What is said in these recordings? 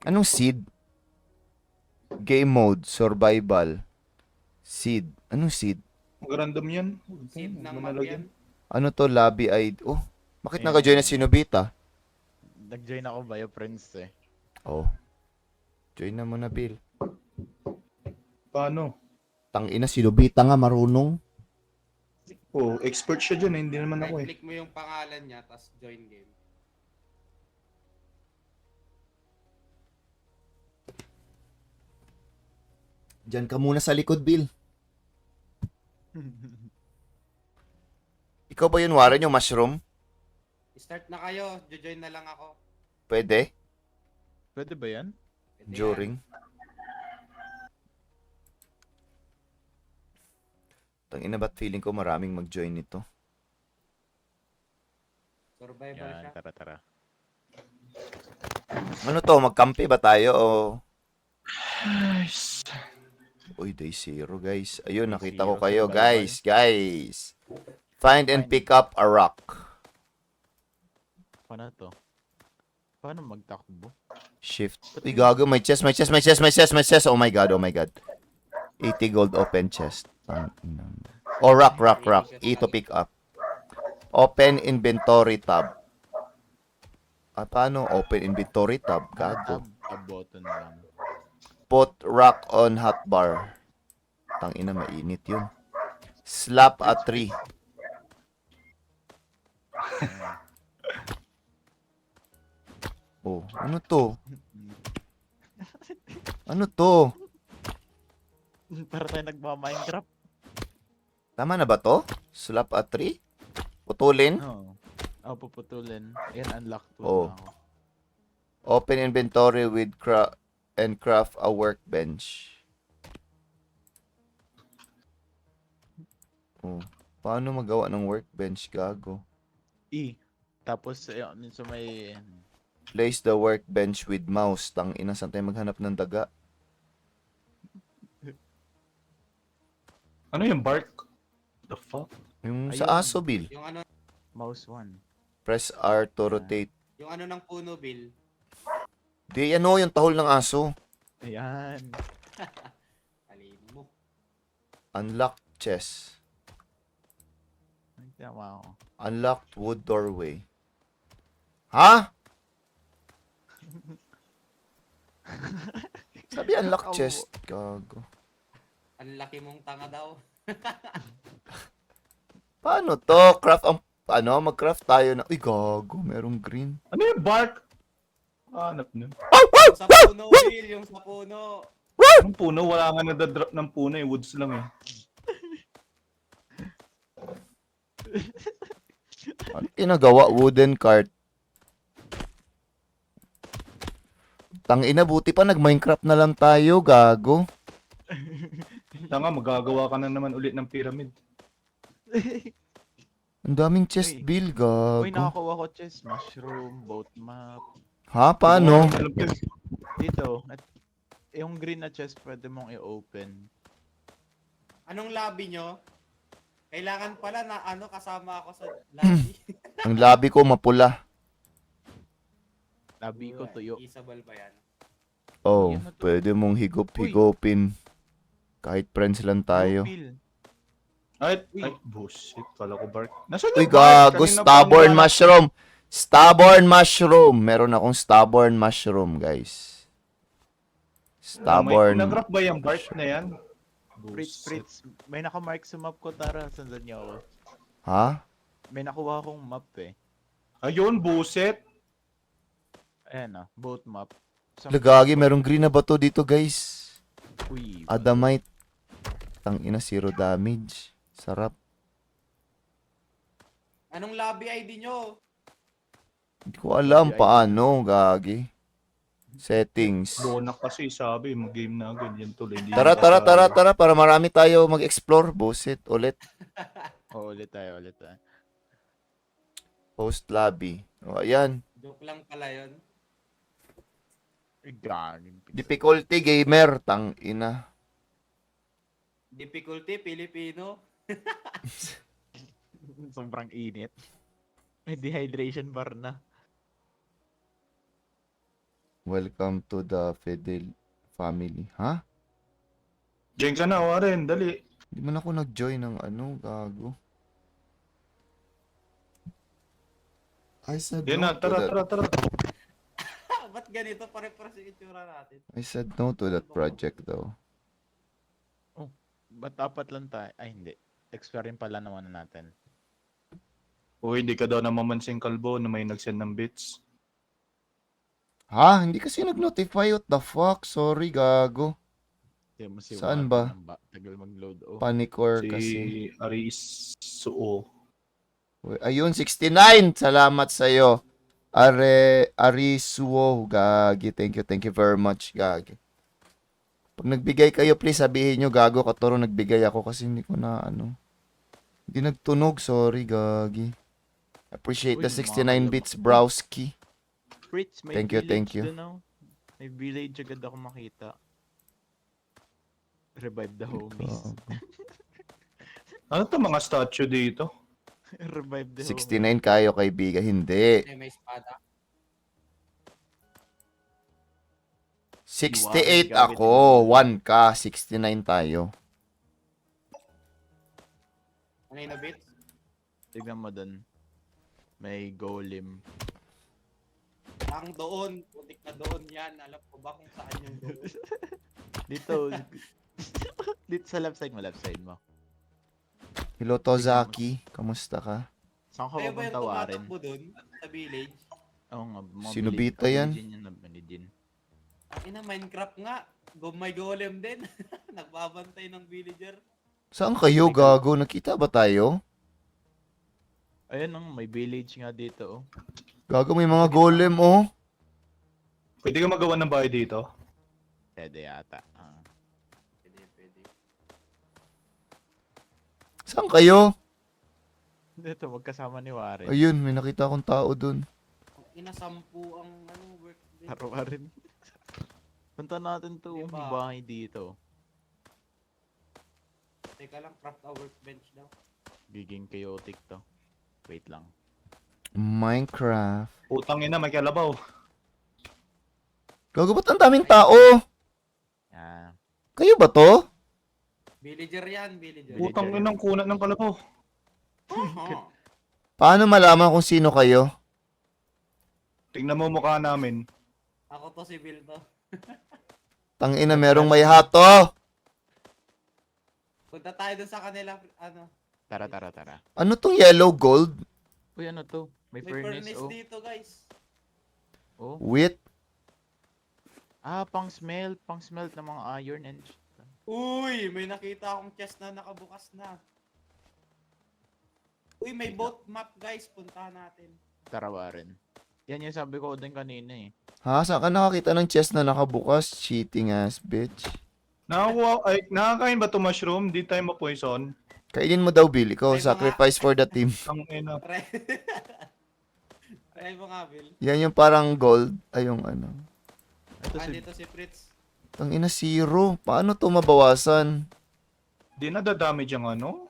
Anong seed? Game mode, survival, seed. Anong seed? Mag-random yan. Seed Huwag ng mo map nalagyan. yan. Ano to, lobby ID? Oh, bakit Ayan, naka-join na ayan. si Nobita? Nag-join ako via Prince eh. Oh, join na muna, Bill. Paano? Tangina, si Nobita nga marunong. Oh, expert siya dyan eh. Hindi naman ako eh. Right-click mo yung pangalan niya, tapos join game. Diyan ka muna sa likod, Bill. Ikaw ba yun, Warren, yung mushroom? Start na kayo, join na lang ako. Pwede? Pwede ba yan? Pwede yan. During? Tangina, ba't feeling ko maraming mag-join nito? Survival Yan, siya. tara. Ano to, magkampi ba tayo o... Nice. Uy, day zero, guys. Ayun, Day nakita zero, ko kayo, survival. guys. Find and pick up a rock. Paano to? Paano magtakbo? Shift. Uy, gago, may chest. Oh my god. 80 gold open chest. Oh, rock. E to pick up. Open inventory tab. Ah, paano? Open inventory tab. Gago. Tab button lang. Put rock on hotbar. Tangina, mainit yun. Slap a tree. Oh, ano to? Ano to? Para tayo nagma-Minecraft. Tama na ba to? Slap a tree? Putulin? Oo. Oh, puputulin. Yan, unlock to Oh. na ako. Open inventory with and craft a workbench. Oh, paano magawa ng workbench, gago? E. Tapos, yun, so may... Place the workbench with mouse. Tang ina, saan tayo maghanap ng daga? Ano yung bark? The fuck? Yung Ayun. sa aso, Bill. Yung ano, Mouse 1. Press R to rotate. yung ano ng puno, Bill. Di, ano, yung tahol ng aso. Ayan. Talino mo. Unlock chest. Ay, tama ako. Unlocked wood doorway. Ha? Sabi unlock chest. Gago. Ang laki mong tanga daw. Paano to? Craft ang... Ano? Mag-craft tayo na... Uy, gago. Merong green. Ano yung bark? Hanap nyo. Yung sa puno, Bill, yung sa puno. Yung puno, wala nga nadadrop ng puno eh. Woods lang eh. Ano ginagawa? Wooden cart. Tangina, buti pa nag-Minecraft na lang tayo, gago. Tanga, magagawa ka na naman ulit ng pyramid. Ang daming chest, Uy. Bill, Uy, gago. nakakuha ko chest. Mushroom, boat map. Ha? Paano? Dito. Yung green na chest pwede mong i-open. Anong lobby nyo? Kailangan pala na ano kasama ako sa lobby. Ang labi ko mapula. Labi ko tuyo. Isabel ba yan? Oh, Yan na to. pwede mong higop-higopin. Kahit friends lang tayo. Bill. Ay, Uy. ay, bullshit. Kala ko bark. Nasaan Uy, yung bark? gago, Kanina pa stubborn ako mushroom. Stubborn mushroom. Meron akong stubborn mushroom, guys. Stubborn. Nag-grab ba yung bark na yan? Fritz. May nakamark sa map ko, Tara. Sandan niyo ako. Ha? May nakuha akong map eh. Ayun, buset. Ayan boat map. Lagagi, merong green na bato dito, guys. Uy. Adamite. Tangina, zero damage. Sarap. Anong lobby ID nyo? Hindi ko alam paano, gagi. Settings. Bonak kasi sabi, mag-game na agad. Yan tuloy. Hindi Tara, na tara, kasali. tara, tara. Para marami tayo mag-explore. Busit, ulit. Oh, ulit tayo. Host lobby. O, ayan. Joke lang pala yun. Gagin. Difficulty gamer. Tangina. Difficulty, Filipino. Sobrang init. May dehydration bar na. Welcome to the Fidel family. Ha? Diyan ka na, Warren. Dali. Hindi man ako nag-join ng ano, gago. I said Yan no na, to tara, that. tara, tara. Ba't ganito? Pare-pares yung itsura natin. I said no to that project though. Ba't apat lang tayo? Ay, hindi. Expert rin pala naman natin. Uy, hindi ka daw namamansin kalbo na may nag-send ng bits. Ha? Hindi kasi nag-notify. What the fuck? Sorry, gago. Hindi mo si Saan Warren ba? Tagal mag-load. Oh. Panicor Si kasi. Arisuo. Uy, ayun, 69! Salamat sa'yo. Arisuo, gagi. Thank you very much, gagi. Pag nagbigay kayo, please sabihin nyo, gago, Katoro, nagbigay ako kasi hindi ko na, ano. Hindi nagtunog, sorry, gagi. Appreciate Uy, the yung 69 mga bits, Browski. Fritz, may Thank you, village thank you. dun, oh. May village agad ako makita. Revive the homies. Ano to mga statue dito? Revive the 69 kayo, kaibigan. Hindi. May espada. 68 Iwanan, ako. gagawin 1 ka. 69 tayo. Ano yung bits? Tignan mo dun. May golem. Ang doon. Putik na doon yan. Alam ko ba kung saan yung doon? Dito. Dito sa left side mo, left side mo. Hello, Tozaki. Kamusta ka? Saan ka Kayo ba yung pupunta, Warren? tumatakbo doon? Sa village? Oo nga, mga Sino village- bita yan? Aboriginal na Aboriginal. Ina, Minecraft nga. May golem din. Nagbabantay ng villager. Saan kayo, gago? Nakita ba tayo? Ayun, may village nga dito, oh. Gago, may mga golem, oh. Pwede ka magawa ng bahay dito? Pwede yata. Pwede. Saan kayo? Dito, magkasama ni Warren. Ayun, may nakita akong tao dun. Ang ina, 10 ang work din. Haro Warren. Punta natin to, Di ba? may bahay dito. Teka lang, craft a workbench daw. Giging chaotic to. Wait lang. Minecraft. Putang ina, may kalabaw. Gago, ba't ang daming tao? Ah, Kayo ba to? Villager yan, villager. Putang inang kunat ng kalabaw. Oo. Paano malaman kung sino kayo? Tingnan mo mukha namin. Ako to si Bill to. Tangina, merong may hato. Punta tayo dun sa kanila, ano. tara. Ano tong yellow gold? Uy, ano to? May May furnace, furnace oh. dito, guys. Oh. Wheat? Pang smelt ng mga iron and Uy, may nakita akong chest na nakabukas na. Uy, may boat map, guys. Puntahan natin. Tara, Warren. Yan yung sabi ko din kanina, eh. Ha? Saan ka nakakita ng chest na nakabukas? Cheating ass, bitch. Nakakain ba to mushroom? Di tayo ma-poison. Kainin mo daw, Bill. Ikaw, Ay, mga- sacrifice for the team. Ang ina. Try. Try mo nga, Bill. Yan yung parang gold. Ay, yung ano. Ito si Dito si Fritz. Tangina, zero. Paano to mabawasan? Di na dadamage ang ano?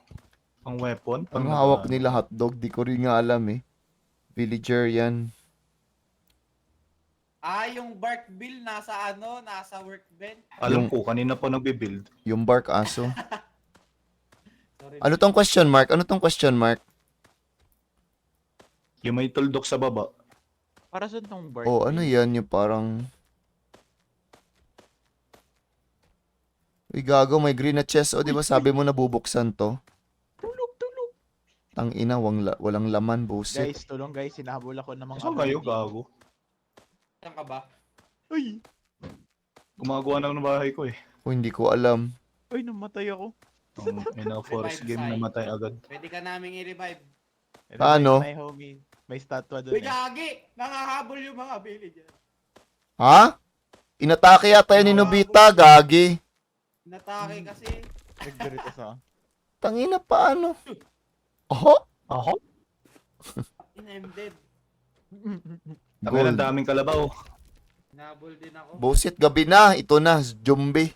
Ang weapon? Ang hawak nila hotdog. Di ko rin nga alam eh. Villager yan. Yung bark bill nasa ano, nasa workbench. Alam ko, kanina pa nagbe-build. Yung bark aso. Sorry. Ano tong question mark? Ano tong question mark? Yung may tuldok sa baba. para saan tong bark? Oh, ano yan? Yung parang... Uy, gago, may green na chest. O, di ba sabi mo nabubuksan to? Tulog. Tangina, walang laman, buset. Guys, tulong guys, sinahabol ako ng mga Saan kayo, aboriginal. gago? Saan ka ba? Uy! Gumagawa na ng bahay ko eh. O, hindi ko alam. Uy, namatay ako. Ang ina forest Revive game side. namatay agad. Pwede ka naming i-revive. Paano? May homie. May statua Uy, doon eh. gagi! Nangahabol yung mga villager. Ha? Inatake yata yun ni Nobita, gagi. Natake kasi. Nagdirito sa... Tangina, paano? Oh? Ako? I'm dead. Ang Gold. daming kalabaw. Nahabol din ako. Buset, gabi na. Ito na, zombie.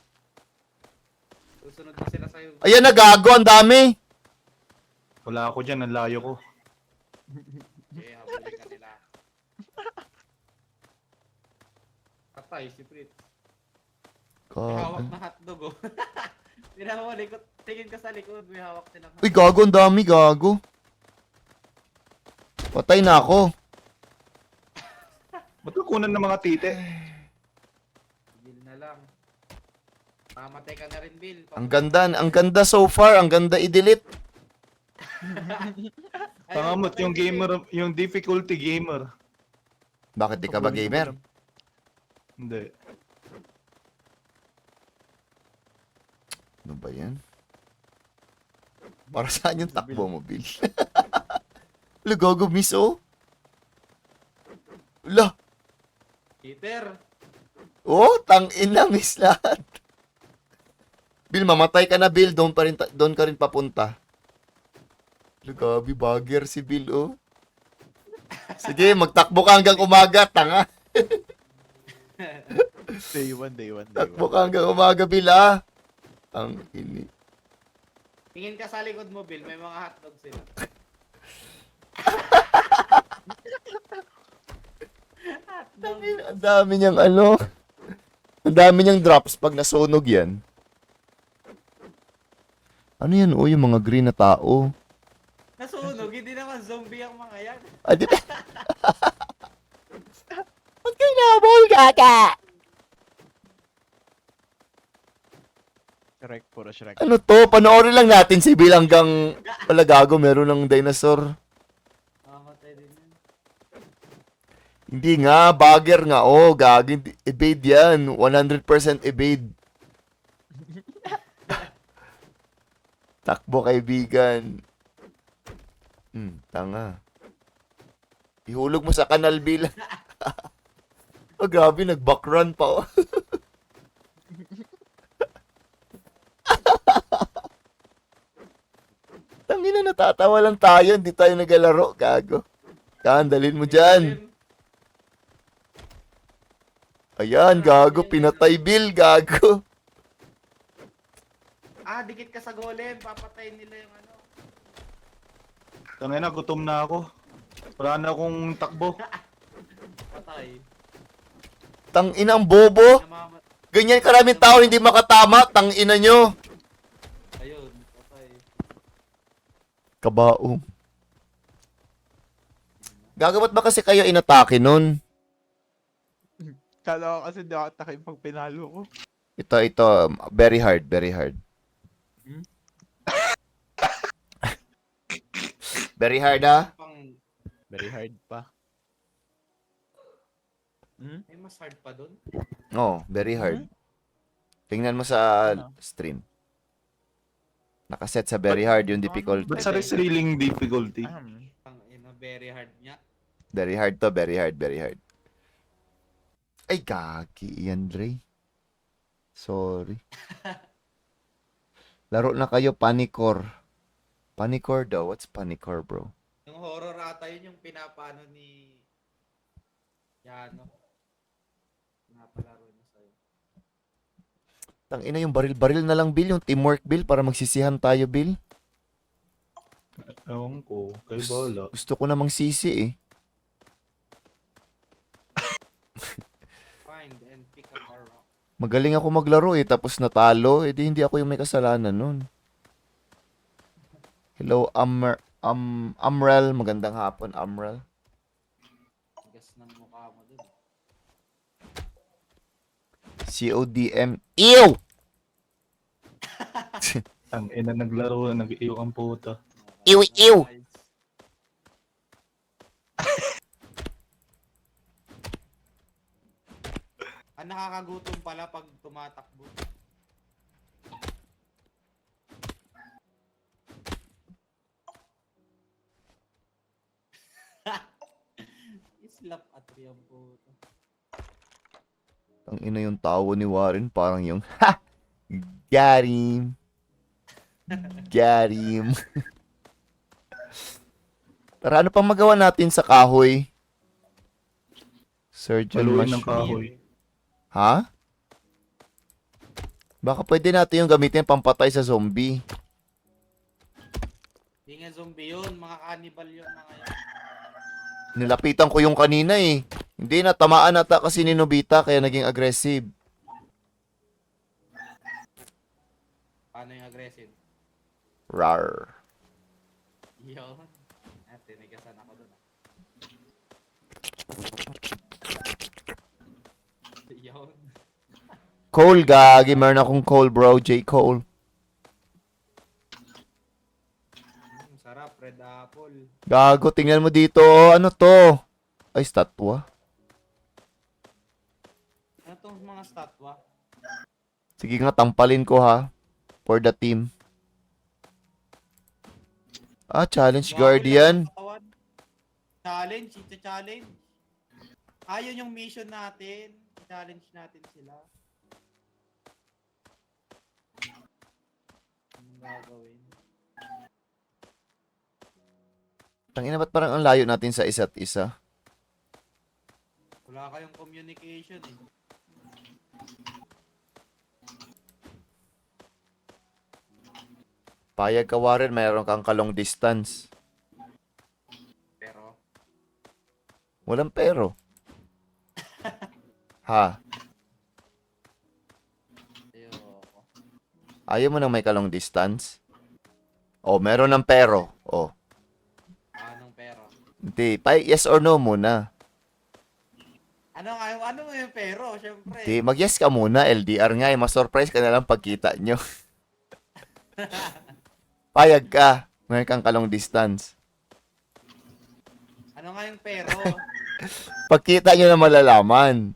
Susunod na sila sa'yo. Ayan na, gago, ang dami. Wala ako dyan, ang layo ko. Okay, habulin ka nila. Patay si Fritz. May hawak na hotdog oh. Tingnan mo, likod. Tingin ka sa likod, may hawak silang Uy, gago, ang dami, gago. Patay na ako. Ba't kukunan ng mga tite? Bill na lang. Mamatay ka na rin, Bill. Ang ganda so far, ang ganda i-delete. Pangamot, yung gamer, yung difficulty gamer. Bakit di ka ba gamer? Hindi. Ano ba yan? Para saan yung takbo mo, Bill? Wala, gago, miss, oh. Wala. Peter. Oh, tangin na, miss lahat. Bill, mamatay ka na, Bill. Doon ka rin papunta. Wala, gabi, bagger si Bill, oh. Sige, magtakbo ka hanggang umaga, tanga. Day 1, day 1, day 1. Takbo ka hanggang umaga, Bill, ah. Ang ini. Tingin ka sa likod mo, Bill. May mga hotdog sila. Hotdog. Ang dami niyang ano. Ang dami niyang drops pag nasunog yan. Ano yan, oh, yung mga green na tao. Nasunog, hindi naman zombie ang mga yan. Ah, di ba? Ba't kayo nabol, gaga? Shrek, puro Shrek. Ano to? Panoorin lang natin si Bill hanggang wala gago, meron ng dinosaur. Mamatay din yun. Hindi nga, bagger nga. Oh, gagi. Evade yan. 100% evade. Takbo, kaibigan. Tanga. Ihulog mo sa kanal, Bill. Oh, grabe, nag-backrun pa. Oh. Tangina, natatawa lang tayo. Hindi tayo nagalaro. Gago. Kandalin mo dyan. Ayan, gago. Pinatay, Bill. Gago. Ah, dikit ka sa golem. Papatayin nila yung ano. Tangina, gutom na ako. Wala na akong takbo. Patay. Tangina ang bobo. Namamat. Ganyan karaming tao hindi makatama. Tangina nyo. Ayun, patay. Kabaong. Gago, ba't ba kasi kayo inatake nun? Kala ko kasi di ako atakin pag pinalo ko. Ito. Very hard, very hard. Very hard, ah. Pang, Very hard pa. Hmm? may mas hard pa dun. Oh, very hard. Tingnan mo sa Ano? stream. Nakaset sa very hard yung difficulty. Ba't sa thrilling difficulty? Pang, very hard niya. Very hard to, very hard, very hard. Ay, kaki yan, Dre. Sorry. Laro na kayo, Panicor. Panicor daw. What's Panicor, bro? Yung horror ata yun yung pinapano ni Yano. Pinapalaro niya sa'yo. Tangina yung baril-baril na lang, Bill. Yung teamwork, Bill, para magsisihan tayo, Bill. Ewan ko. Kay bola. Gusto ko namang sisi, eh. Find and pick up our rock. Magaling ako maglaro, eh. Tapos natalo. Eh, di hindi ako yung may kasalanan nun. Hello, Amrel. Magandang hapon, Amrel. Gas ng mukha mo dun. CODM. Ew! Ang ina naglaro, nag-iyo ang puta. Ew, ew! Ang nakakagutom pala pag tumatakbo. Islap at yung puto. Ang ina yung tawo ni Warren. Parang yung, ha! Got him. Got him. Tara, ano pang magawa natin sa kahoy? Surgeon Paluin ng mushroom. kahoy. Ha? Baka pwede natin yung gamitin pampatay sa zombie. Hindi nga zombie yun, mga cannibal yun mga yun. Nilapitan ko yung kanina eh. Hindi na, tamaan ata kasi ni Nobita kaya naging aggressive. Paano yung aggressive? Rar. Yun. Tinigasan ako dun. Yun. Cole, gagi. Meron akong Cole, bro. J. Cole. Sarap, red apple. Gago, tingnan mo dito. Ano to? Ay, statwa. Ano tong mga statwa? Sige nga, tampalin ko ha. For the team. Ah, challenge guardian. Katawan. Challenge, ito challenge. Ayun yung mission natin. Challenge natin sila. Anong gagawin? Tangina, ba't parang ang layo natin sa isa't isa? Wala kayong communication eh. Payag ka, Warren, mayroon kang kalong distance. Pero, Walang pero. Ha? ayoko. Ayaw mo nang may kalong distance? Oh, meron ng pero. Oh. Anong pero? Hindi. Yes or no muna. Ano mo yung pero? Siyempre. Hindi. Mag-yes ka muna. LDR nga eh. Mas-surprise ka na lang pagkita nyo. Payag ka. Meron kang kalong distance. Ano nga yung pero? Pagkita nyo na malalaman.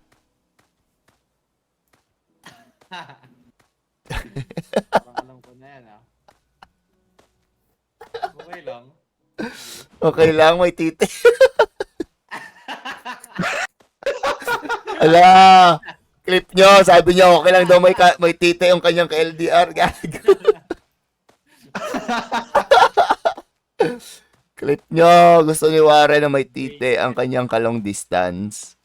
Parang alam ko na yan ah. Okay lang. Okay lang, may titi. Ala, clip nyo. Sabi nyo, okay lang daw may titi yung kanyang ka-LDR. Gago. Clip nyo. Gusto ni Warren na may titi ang kanyang kalong distance.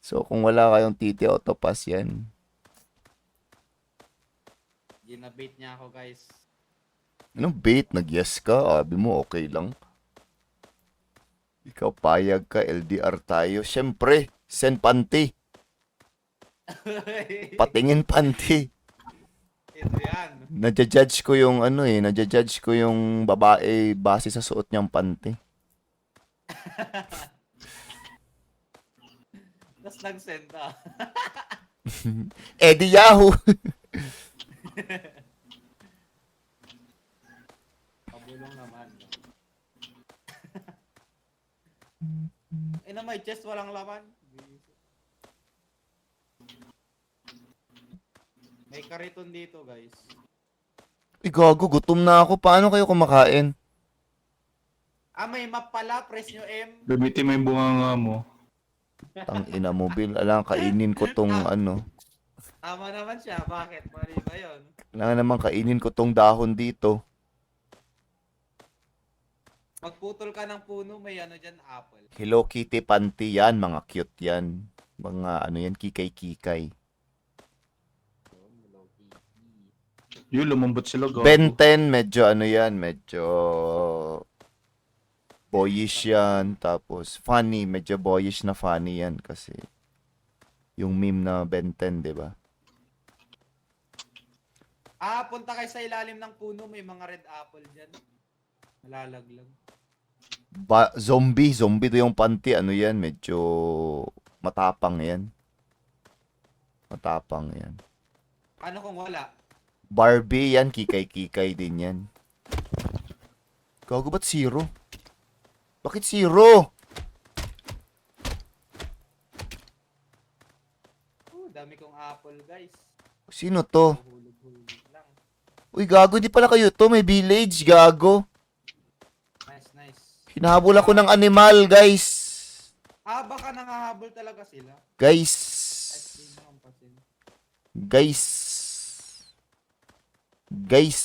So, kung wala kayong titi, autopass yan. Ginabait niya ako guys. Anong bait? Nag-yes ka? Sabi mo, okay lang. Ikaw payag ka, LDR tayo. Siyempre, send panty. Patingin panty. Ito yan. Nadja-judge ko yung nadja-judge ko yung babae base sa suot niyang panty. Tapos nag-send ah. Eddie Yahoo! Pabulong naman. Na may chest walang laman. May kariton dito guys. Uy, gago, gutom na ako. Paano kayo kumakain? May map pala. Press nyo M. Gamitin mo yung bunganga mo. Tangina mo, Bill. Alam, kainin ko tong Tama naman siya. Bakit? Mali ba yun? Kailangan naman kainin ko tong dahon dito. Magputol ka ng puno, may ano dyan, apple. Hello Kitty panty yan. Mga cute yan. Mga yan, kikay-kikay. Yun, lumambot sila, gago. Ben 10, medyo medyo boyish yan. Tapos funny, medyo boyish na funny yan kasi yung meme na Ben 10, di ba? Punta kayo sa ilalim ng puno, may mga red apple dyan. Malalaglag. Zombie do yung panty. Ano yan, medyo matapang yan. Matapang yan. Ano kung wala? Barbie yan, kikay-kikay din yan. Gago, ba't zero? Bakit zero? Dami kong apple guys. Sino to? Hulog-hulog lang. Uy, gago, di pala kayo to. May village, gago. Nice. Hinahabol ako ng animal, guys. Baka nangahabol talaga sila. Guys. Kahit di mo kampasin. Guys. Guys.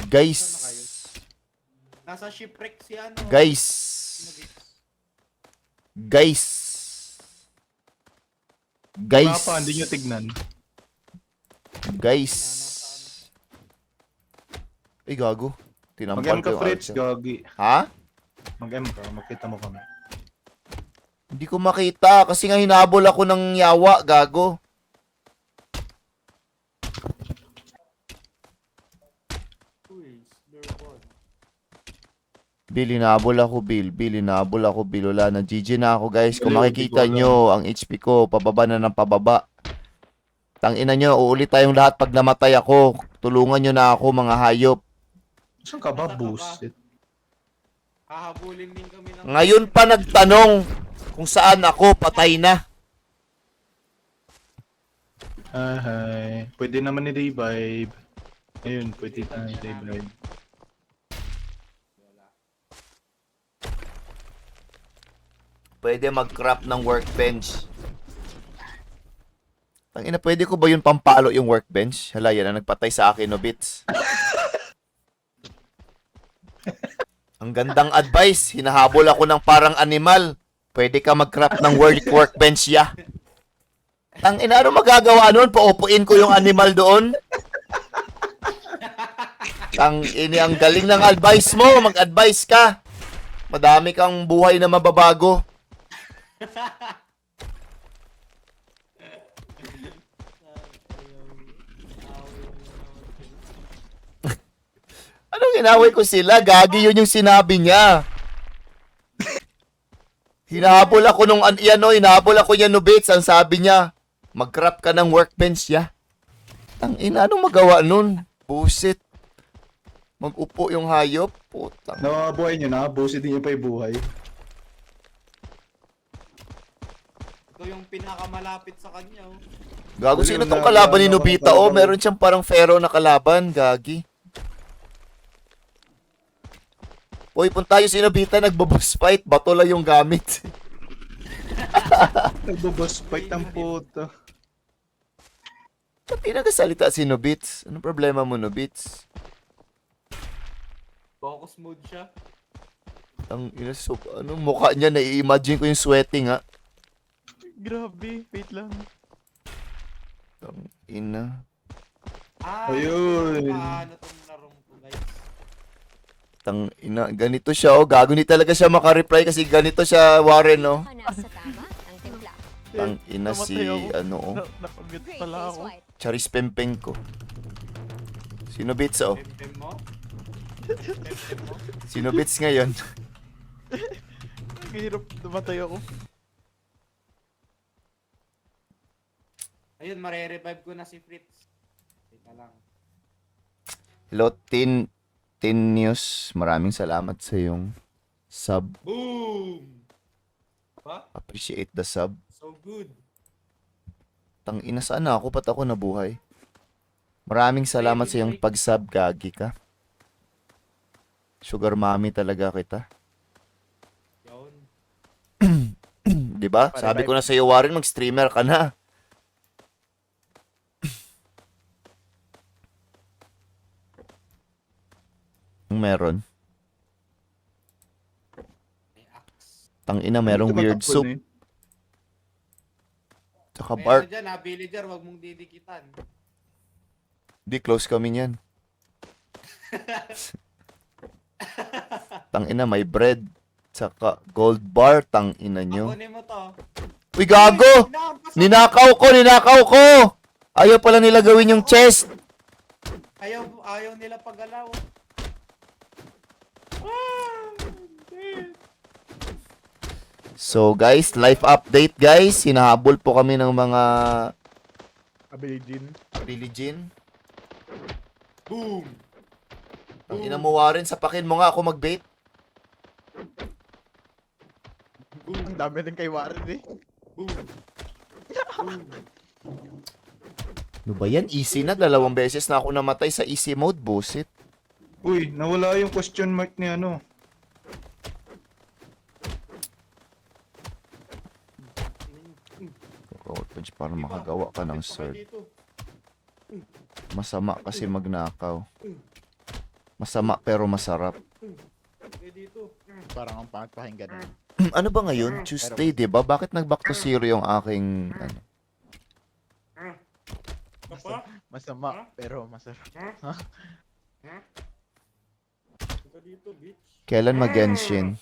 Guys. Saan na kayo? Nasa shipwreck si ano. Guys. Guys. Guys. Mapa, hindi nyo tignan. Guys. Ay, gago. Tinampal Mag-M ko ka, yung Fritz, altar. gagi. Ha? Mag-M ka, makita mo kami. Hindi ko makita kasi nga hinabol ako ng yawa, gago. Uy, slur ball. Bill, hinabol ako, Bill. Bill, hinabol ako, Bill. Wala na. GG na ako, guys. Kung Hello, makikita di ko alam. nyo, ang HP ko, pababa na ng pababa. Tangina nyo, uulit tayong lahat pag namatay ako. Tulungan nyo na ako, mga hayop. Saan ka ba, Nasaan ka ba? boosted? Hahabulin din kami ng... Ngayon pa nagtanong kung saan ako, patay na. Hi. Pwede naman ni Revive. Ayun, pwede na ni Revive. Pwede mag-crop ng workbench. Tangina, pwede ko ba yun pampalo yung workbench? Hala, yan ang nagpatay sa akin, no, bits. Ang gandang advice. Hinahabol ako ng parang animal. Pwede ka mag-crop ng workbench, ya. Tangina, ano magagawa nun? Paupuin ko yung animal doon? Tangina, ang galing ng advice mo. Mag-advise ka. Madami kang buhay na mababago. Anong inaway ko sila? Gagi yun yung sinabi niya. Hinahabol ako nung, hinahabol ako niya no bits. Ang sabi niya, mag-crop ka ng workbench ya. Ang ina, anong magawa nun? Busit. Mag-upo yung hayop. Putang. Nabuhay nyo na, boosted niyo pa yung buhay. Ito yung pinakamalapit sa kanya, oh. Gago, sino tong kalaban ni Nobita? Oh, meron siyang parang Pharaoh na kalaban. Gagi. Uy, punta tayo si Nobita, nagbo-boss fight. Bato lang yung gamit. Nagbo-boss fight ang puto. Ba't di nagasalita si Nobits? Anong problema mo, Nobits? Focus mode siya. Ang inasok, anong mukha niya? Nai-imagine ko yung sweating, ha? Grabe, wait lang. Ang ina. Ayun. Paano tong larong to, guys? Tang ina, ganito siya, oh. Gago, hindi talaga siya makareply kasi ganito siya, Warren, oh. Nasa tama ang timpla. Tang ina si, Namatay ako. ano, oh. Napagod Great pala face ako. wipe. Charis Pempeng ko. Sino Bits, oh? Pem mo? Pem mo? Sino Bits ngayon? Ang hirap namatay ako. Ayun, mare-revive ko na si Fritz. Teka lang. Hello, Tin News. Maraming salamat sa yung sub. Boom! Ba? Appreciate the sub. So good. Tang ina, saan na ako? Ba't ako nabuhay? Maraming salamat sa yung pag-sub, gagi ka. Sugar mommy talaga kita. Yun. 'Di ba? Sabi ko na sa iyo, Warren, mag-streamer ka na. Ang meron. May axe. Tang ina, merong weird Tumatakbo soup. na eh. Tsaka May bark. ano dyan, ha? Villager, wag mong didikitan. Di, close kami niyan. Tang ina, may bread. Tsaka gold bar, tang ina nyo. Kunin mo to. Uy, gago! Ninakaw ko! Ayaw pala nila gawin yung chest. Ayaw nila paggalaw. So guys, life update guys. Hinahabol po kami ng mga Abilijin. religion. Boom! Ang ina mo, Warren, sapakin mo nga ako mag-bait. Ang dami din kay Warren eh. Boom! Boom! Ano ba yan? Easy na. 2 beses na ako namatay sa easy mode. Bullshit. Uy, nawala yung question mark ni ano. Roll punch para makagawa ka ng Kapit pa sword. kayo dito. Masama kasi magnakaw. Masama pero masarap. Kayo dito. Parang ang pangit pakinggan. Ano ba ngayon? Tuesday, di ba? Bakit nag-back to zero yung aking... Ano? Kapa? Masama, pero masarap. Kayo dito, bitch. Kailan mag-Genshin?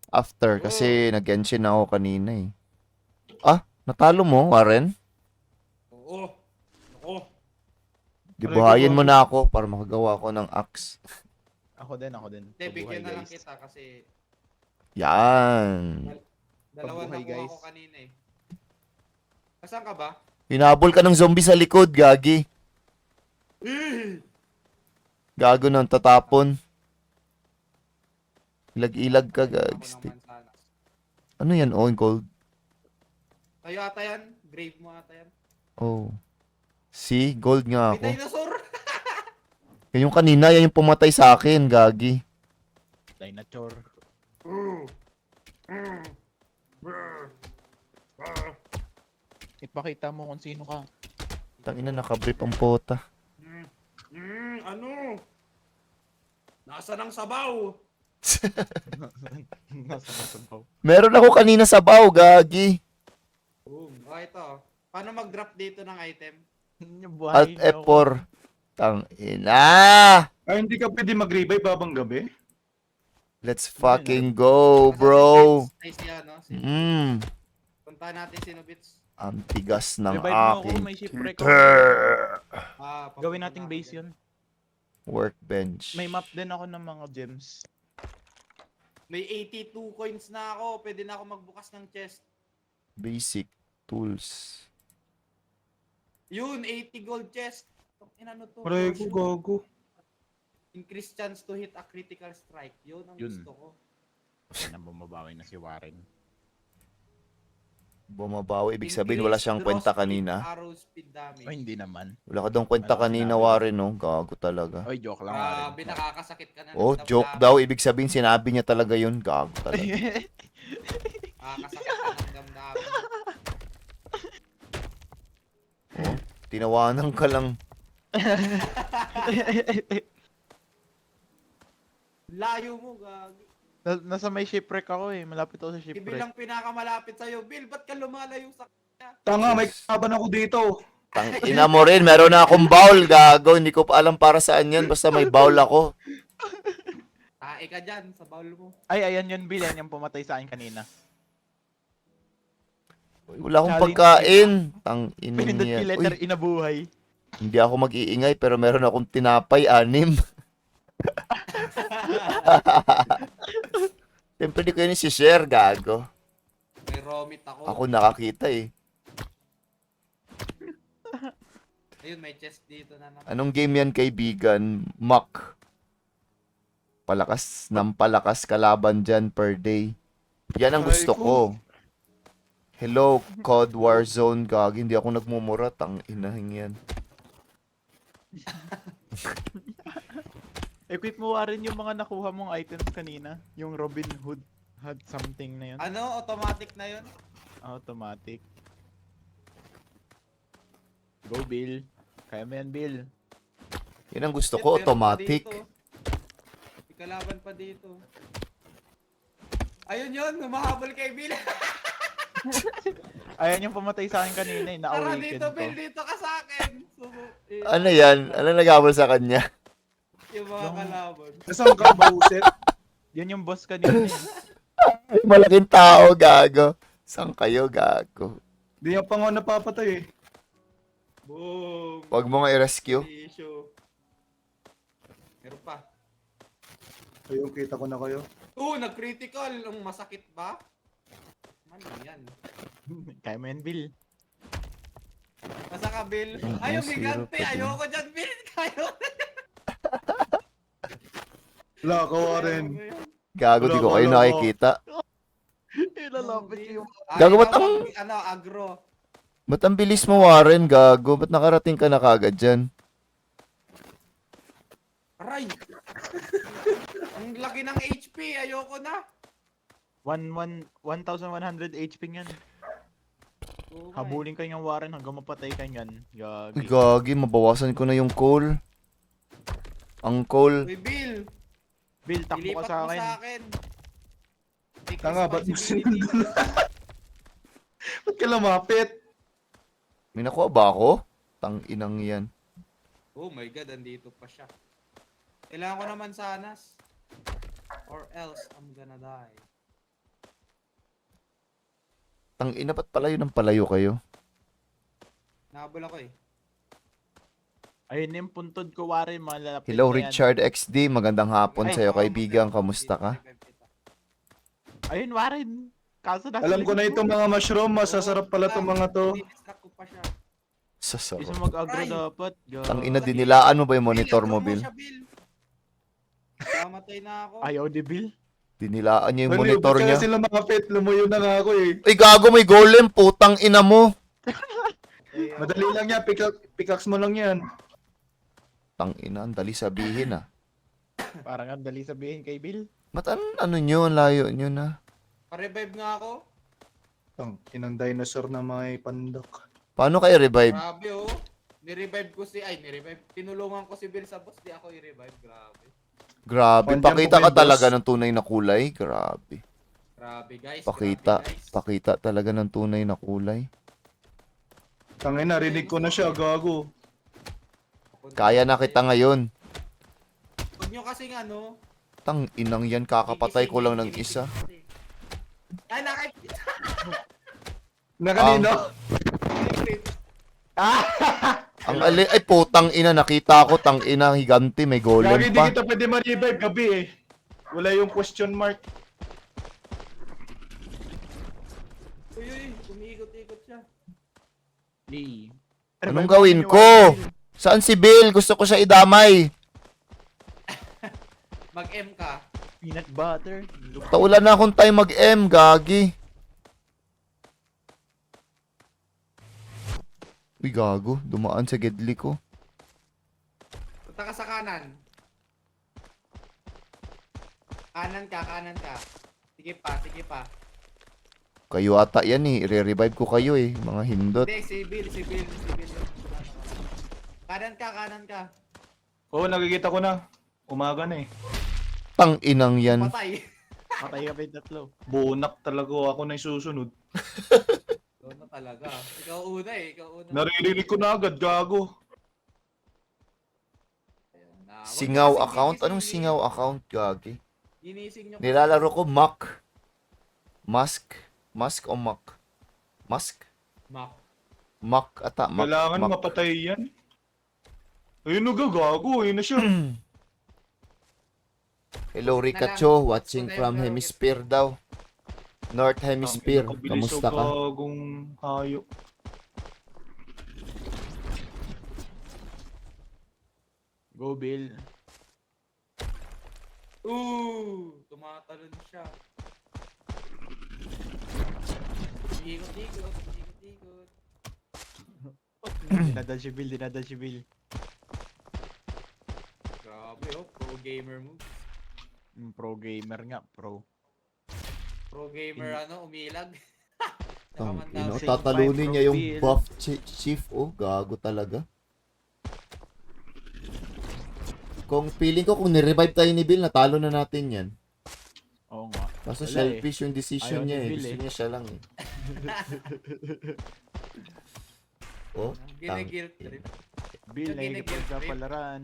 After, kasi nag-Genshin ako kanina eh. Ah, natalo mo, Warren? Oo. Oo. Dibuhayin mo na ako para makagawa ako ng axe. Ako din, ako din. Hindi, Mabuhay, bigyan na lang guys. kita kasi Yan. dalawa Mabuhay, nakuha guys. ko kanina eh. Asan ka ba? Hinabol ka ng zombie sa likod, gagi. Gago nang tatapon. Ilag-ilag ka, Ako gag. ng mansanas. Ano yan? Oh, gold. Tayo ata yan. Grave mo ata yan. Oh. See? Gold nga May ako. dinosaur! Yung kanina, yan yung pumatay sa akin, gagi. Dinosaur. Ipakita mo kung sino ka. Tangina, nakabrip ang pota. Ano? Nasa ng sabaw? Nasa masabaw. Meron ako kanina sa baw, gagi. Boom. Oh, ito. Paano mag-drop dito ng item? Alt F4. Tangina. Ay, hindi ka pwede mag-revive babang gabi? Let's fucking go, bro. Ay, siya, no? Si Punta natin si Nubits. Ang tigas ng Revive mo ako, aking may shipwreck ako. Papunta Gawin nating na base ako dyan. yun. workbench. May map din ako ng mga gems. May 82 coins na ako. Pwede na ako magbukas ng chest. Basic tools. Yun, 80 gold chest. Inano to? Aray ko, gago. Increase chance to hit a critical strike. Yun ang Yun. gusto ko. Kaya na bumabawi na si Warren. Bumabawi, ibig sabihin wala siyang Increase kwenta draw speed, kanina. Arrow speed damage. Ay, hindi naman. Wala ka daw kwenta Wala kanina, sinabi. Warren, no? Gago talaga. Oy, joke lang, Grabe, Warren. nakakasakit ka na. ng Oh, joke damdamin. daw. Ibig sabihin, sinabi niya talaga yun. Gago talaga. Nakakasakit ka ng damdamin. Oh, tinawanan ka lang. Layo mo, gagi. Nasa may shipwreck ako eh. Malapit ako sa shipwreck. Bilang pinakamalapit sa'yo. Bill, ba't ka lumalayo sa kanya? Tanga, may kaban ako dito. Tang ina mo rin, meron na akong bowl, gago. Hindi ko pa alam para saan yan. Basta may bowl ako. Tae ka dyan sa bowl mo. Ay, ayan yun, Bill. Yan yung pumatay sa akin kanina. Wala akong Challenge pagkain. Tang ina Pinindot niya. yung letter, Uy, inabuhay. hindi ako mag-iingay pero meron akong tinapay, 6. Siyempre di ko yun si-share, gago. May romit ako. Ako nakakita eh. Ayun, may chest dito na naman. Anong game yan, kaibigan? Mock. Palakas ng palakas kalaban dyan per day. Yan ang gusto Aray ko. Hello, COD Warzone, gag. Hindi ako nagmumura. Tang inahing yan. Equip mo, Warren, yung mga nakuha mong items kanina. Yung Robin Hood had something na yun. Ano? Automatic na yun? Automatic. Go, Bill. Kaya mo yan, Bill. Yan ang gusto Shit, ko, meron pa automatic. dito. May kalaban pa dito. Ayun yun, humahabol kay Bill. Ayan yung pumatay sa akin kanina eh. Tara Na-awaken dito, ko. Bill, dito ka sa akin. Ano yan? Ano naghabol sa kanya? Yung mga kalaban. Nasaan ka ba, Uset? Yan yung boss kanina eh. Malaking tao, gago. Saan kayo, gago? Di niya pa nga napapatay eh. Boom. Huwag mo nga i-rescue. Issue. Meron pa. Ayun, kita ko na kayo. Nag-critical. Ang masakit ba? Man, yan. Kaya mo yan, Bill. Nasa ka, Bill. Ang Ay, yung zero gigante. pa din. Ayoko dyan, Bill. Kayo. Wala ka, Warren. Gago, di ko kayo Wala, wala. nakikita. Ilalapit yung... Gago, ikaw ba't ang- Ano, agro. Ba't ang bilis mo, Warren, gago? Ba't nakarating ka na kagad dyan? Aray! Ang laki ng HP. Ayoko na. 1,100 HP yan. Oh, my. Habulin ka yung Warren hanggang mapatay ka yan. Uy, Gagi. gagi, mabawasan ko na yung coal. Ang coal. Uy, Bill. Bill, takbo ka Ilipat sa mo akin. sa akin. Take Tanga, ba't mo responsibility. sinundan? Ba't ka lumapit? May nakuha ba ako? Tang inang yan. Oh my god, andito pa siya. Kailangan ko naman sanas. Or else, I'm gonna die. Tang ina, ba't palayo kayo? Nahabol ako eh. Ayun yung puntod ko, Warren, malalapit Hello, na yan. Richard XD. Magandang hapon Ay, sa'yo, Oo, kaibigan. mag-revive Kamusta ka? kita. Ayun, Warren. Kaso nasa Alam ko na likod itong mga mushroom, masasarap pala itong mga to. Dinidistract ko pa siya. Isa Sasarap. mag-agro Ay. dapat. Tang ina, dinilaan mo ba yung monitor mo, Bill, Bill? siya, Bill. Mamatay na ako. Ayaw ni Bill. Dinilaan niya yung Baliw, monitor ba't niya. kaya sila mga pet, lumuyo na nga ako eh. Ay, gago, may golem. Putang ina mo. Madali lang yan, pickaxe mo lang yan. Tang ina, ang dali sabihin ah. Parang ang dali sabihin kay Bill. Ano nyo, ang layo nyo na. Pa-revive nga ako. Ang inang dinosaur na may pandok. Paano kayo revive? Grabe oh. Nirevive ko si, tinulungan ko si Bill sa boss, di ako i-revive. Grabe. Grabe, Pandyan pakita po ka kayo, talaga boss. ng tunay na kulay. Grabe. Grabe guys. Pakita, Grabe, guys. pakita talaga ng tunay na kulay. Tangin na, rinig ko na siya, gago. Kaya na kita ngayon. Huwag nyo kasing ano. Tang inang yan, kakapatay ko lang ng isa. Ay, nakikita. Na kanino? Ang ay putang ina, nakita ko, tang ina, higanti, may Lagi golem hindi pa. kita pwede ma-revive gabi eh. Wala yung question mark. Uy, umiikot-ikot siya. Lee. Anong gawin ko? Saan si Bill? Gusto ko siya idamay. Mag-M ka. Peanut butter. Taulan na akong time mag-M, gagi. Uy, gago. Dumaan sa gedli ko. Punta ka sa kanan. Kanan ka. Sige pa. Kayo ata yan eh. I-revive ko kayo eh. Mga hindot. Hindi, si Bill. Kanan ka. Oo, nakikita ko na. Umaga na eh. Tang inang yan. Patay. Patay kami tatlo. Bunak talaga ako na susunod. Doon na talaga. Ikaw una. Naririnig ko na agad, gago. Ayan na. Huwag Singaw kasing account? Anong gigisingin. singaw account, gagi? Ginising nyo. Nilalaro ko Mac. Mask o Mac? Mask? Mak. Mac ata. Mac. Kailangan Mac. mapatay yan. Ayun na gago, ayun na siya. Hello, Rikacho. Watching from Hemisphere daw. North Hemisphere. Kamusta ka? Gagong hayop. Go, Bill. Tumatalon siya. Ikot-ikot. Dinadal si Bill. Grabe oh, pro gamer move. Pro gamer nga, pro. Pro gamer umilag. Tang Nakamanda ino, si- tatalunin niya yung Bill. buff chief. Oh, gago talaga. Kung feeling ko, kung nirevive tayo ni Bill, natalo na natin yan. Oo nga. Kaso Wala selfish yung decision Ayaw niya ni eh. Bill Gusto eh. niya siya lang eh. Oh, tang Gine-guilt trip. Bill, Yung ginigil- nakikipag ka palaran.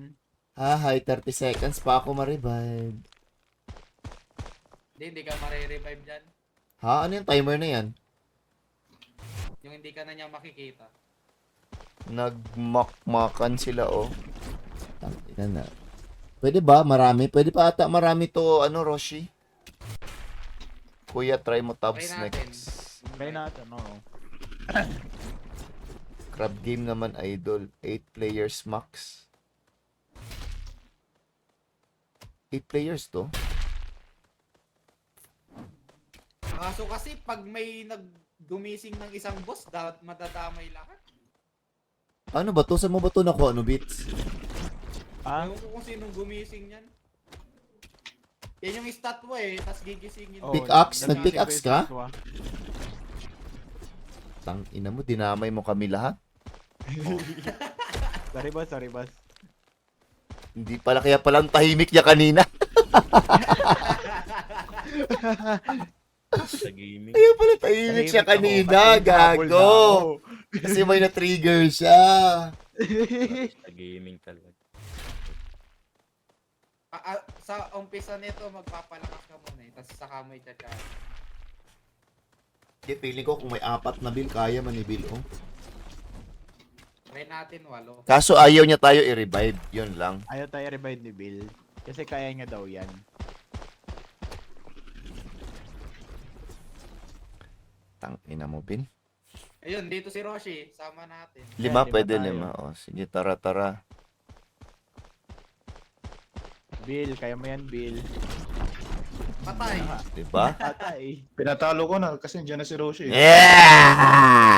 hi, 30 seconds pa ako ma-revive. Hindi ka mare-revive dyan. Ha? Ano yung timer na yan? Yung hindi ka na niya makikita. Nagmakmakan sila oh. Tangina na. Pwede ba? Marami? Pwede pa ata marami to, Roshi? Kuya, try mo tabs Try natin. next. Kaya natin, oo. Crab game naman, idol. 8 players max. 8 players to? Kaso kasi pag may naggumising ng isang boss, dapat madadamay lahat. Ano ba to? Saan mo ba to nakuha? Ano, Beats? Ah, Ewan ko kung sinong gumising yan. Yan yung stat mo eh, tas gigisingin mo. oo, Pickaxe? nagising Nag-pickaxe ko yung ka? statwa. Tang ina mo, dinamay mo kami lahat. Sorry, boss. Hindi pala kaya palang tahimik niya kanina. Sa gaming. Kaya pala tahimik siya kanina, gago. Kasi may na-trigger siya. Sa gaming talaga. Sa umpisa nito, magpapalakas ka muna eh, tas saka may chat. Hindi, feeling ko kung may 4 na Bill, kaya man ni Bill, oh. Try natin 8. Kaso ayaw niya tayo i-revive. Yun lang. Ayaw tayo revive ni Bill. Kasi kaya niya daw yan. Tangina mo, Bill. Ayun, dito si Roshi. Sama natin. 5, Lima pwede tayo. 5. Oh, sige, tara, tara. Bill, kaya mo yan, Bill. Patay. Diba? Patay. Pinatalo ko na kasi dyan na si Roshi. Yeah!